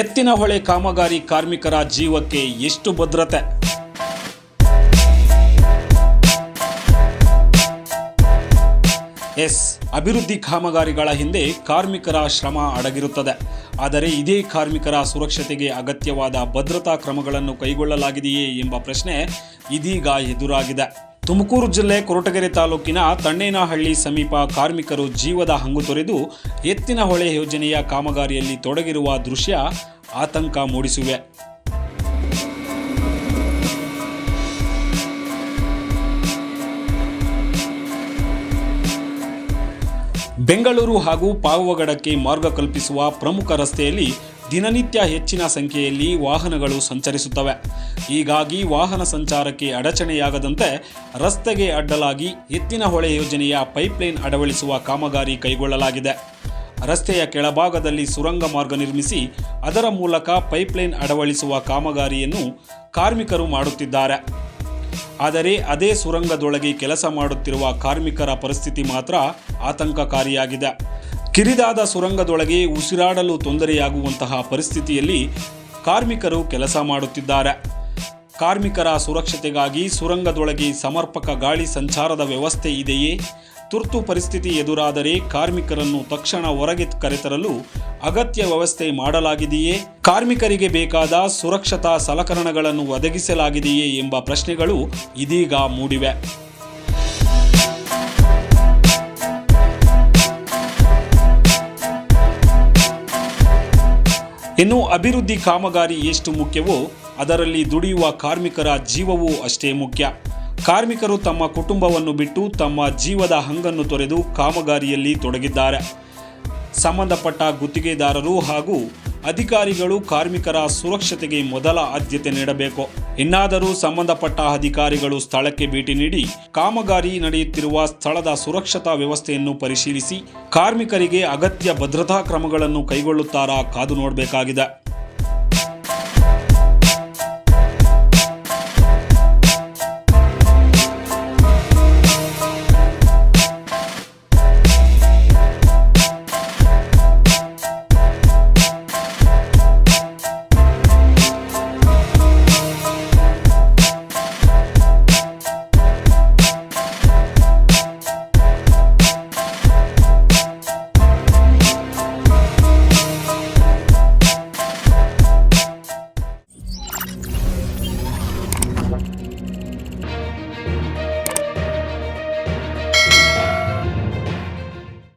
ಎತ್ತಿನಹೊಳೆ ಕಾಮಗಾರಿ ಕಾರ್ಮಿಕರ ಜೀವಕ್ಕೆ ಎಷ್ಟು ಭದ್ರತೆ? ಅಭಿವೃದ್ಧಿ ಕಾಮಗಾರಿಗಳ ಹಿಂದೆ ಕಾರ್ಮಿಕರ ಶ್ರಮ ಅಡಗಿರುತ್ತದೆ. ಆದರೆ ಇದೇ ಕಾರ್ಮಿಕರ ಸುರಕ್ಷತೆಗೆ ಅಗತ್ಯವಾದ ಭದ್ರತಾ ಕ್ರಮಗಳನ್ನು ಕೈಗೊಳ್ಳಲಾಗಿದೆಯೇ ಎಂಬ ಪ್ರಶ್ನೆ ಇದೀಗ ಎದುರಾಗಿದೆ. ತುಮಕೂರು ಜಿಲ್ಲೆ ಕೊರಟಗೆರೆ ತಾಲೂಕಿನ ತಣ್ಣೇನಹಳ್ಳಿ ಸಮೀಪ ಕಾರ್ಮಿಕರು ಜೀವದ ಹಂಗು ತೊರೆದು ಎತ್ತಿನಹೊಳೆ ಯೋಜನೆಯ ಕಾಮಗಾರಿಯಲ್ಲಿ ತೊಡಗಿರುವ ದೃಶ್ಯ ಆತಂಕ ಮೂಡಿಸಿವೆ. ಬೆಂಗಳೂರು ಹಾಗೂ ಪಾವಗಡಕ್ಕೆ ಮಾರ್ಗ ಕಲ್ಪಿಸುವ ಪ್ರಮುಖ ರಸ್ತೆಯಲ್ಲಿ ದಿನನಿತ್ಯ ಹೆಚ್ಚಿನ ಸಂಖ್ಯೆಯಲ್ಲಿ ವಾಹನಗಳು ಸಂಚರಿಸುತ್ತವೆ. ಹೀಗಾಗಿ ವಾಹನ ಸಂಚಾರಕ್ಕೆ ಅಡಚಣೆಯಾಗದಂತೆ ರಸ್ತೆಗೆ ಅಡ್ಡಲಾಗಿ ಎತ್ತಿನಹೊಳೆ ಯೋಜನೆಯ ಪೈಪ್ಲೈನ್ ಅಳವಡಿಸುವ ಕಾಮಗಾರಿ ಕೈಗೊಳ್ಳಲಾಗಿದೆ. ರಸ್ತೆಯ ಕೆಳಭಾಗದಲ್ಲಿ ಸುರಂಗ ಮಾರ್ಗ ನಿರ್ಮಿಸಿ ಅದರ ಮೂಲಕ ಪೈಪ್ಲೈನ್ ಅಳವಡಿಸುವ ಕಾಮಗಾರಿಯನ್ನು ಕಾರ್ಮಿಕರು ಮಾಡುತ್ತಿದ್ದಾರೆ. ಆದರೆ ಅದೇ ಸುರಂಗದೊಳಗೆ ಕೆಲಸ ಮಾಡುತ್ತಿರುವ ಕಾರ್ಮಿಕರ ಪರಿಸ್ಥಿತಿ ಮಾತ್ರ ಆತಂಕಕಾರಿಯಾಗಿದೆ. ಕಿರಿದಾದ ಸುರಂಗದೊಳಗೆ ಉಸಿರಾಡಲು ತೊಂದರೆಯಾಗುವಂತಹ ಪರಿಸ್ಥಿತಿಯಲ್ಲಿ ಕಾರ್ಮಿಕರು ಕೆಲಸ ಮಾಡುತ್ತಿದ್ದಾರೆ. ಕಾರ್ಮಿಕರ ಸುರಕ್ಷತೆಗಾಗಿ ಸುರಂಗದೊಳಗೆ ಸಮರ್ಪಕ ಗಾಳಿ ಸಂಚಾರದ ವ್ಯವಸ್ಥೆ ಇದೆಯೇ? ತುರ್ತು ಪರಿಸ್ಥಿತಿ ಎದುರಾದರೆ ಕಾರ್ಮಿಕರನ್ನು ತಕ್ಷಣ ಹೊರಗೆ ಕರೆತರಲು ಅಗತ್ಯ ವ್ಯವಸ್ಥೆ ಮಾಡಲಾಗಿದೆಯೇ? ಕಾರ್ಮಿಕರಿಗೆ ಬೇಕಾದ ಸುರಕ್ಷತಾ ಸಲಕರಣೆಗಳನ್ನು ಒದಗಿಸಲಾಗಿದೆಯೇ ಎಂಬ ಪ್ರಶ್ನೆಗಳು ಇದೀಗ ಮೂಡಿವೆ. ಇನ್ನು ಅಭಿವೃದ್ಧಿ ಕಾಮಗಾರಿ ಎಷ್ಟು ಮುಖ್ಯವೋ ಅದರಲ್ಲಿ ದುಡಿಯುವ ಕಾರ್ಮಿಕರ ಜೀವವೂ ಅಷ್ಟೇ ಮುಖ್ಯ. ಕಾರ್ಮಿಕರು ತಮ್ಮ ಕುಟುಂಬವನ್ನು ಬಿಟ್ಟು ತಮ್ಮ ಜೀವದ ಹಂಗನ್ನು ತೊರೆದು ಕಾಮಗಾರಿಯಲ್ಲಿ ತೊಡಗಿದ್ದಾರೆ. ಸಂಬಂಧಪಟ್ಟ ಗುತ್ತಿಗೆದಾರರು ಹಾಗೂ ಅಧಿಕಾರಿಗಳು ಕಾರ್ಮಿಕರ ಸುರಕ್ಷತೆಗೆ ಮೊದಲ ಆದ್ಯತೆ ನೀಡಬೇಕು. ಇನ್ನಾದರೂ ಸಂಬಂಧಪಟ್ಟ ಅಧಿಕಾರಿಗಳು ಸ್ಥಳಕ್ಕೆ ಭೇಟಿ ನೀಡಿ ಕಾಮಗಾರಿ ನಡೆಯುತ್ತಿರುವ ಸ್ಥಳದ ಸುರಕ್ಷತಾ ವ್ಯವಸ್ಥೆಯನ್ನು ಪರಿಶೀಲಿಸಿ ಕಾರ್ಮಿಕರಿಗೆ ಅಗತ್ಯ ಭದ್ರತಾ ಕ್ರಮಗಳನ್ನು ಕೈಗೊಳ್ಳುತ್ತಾರಾ ಕಾದು ನೋಡಬೇಕಾಗಿದೆ.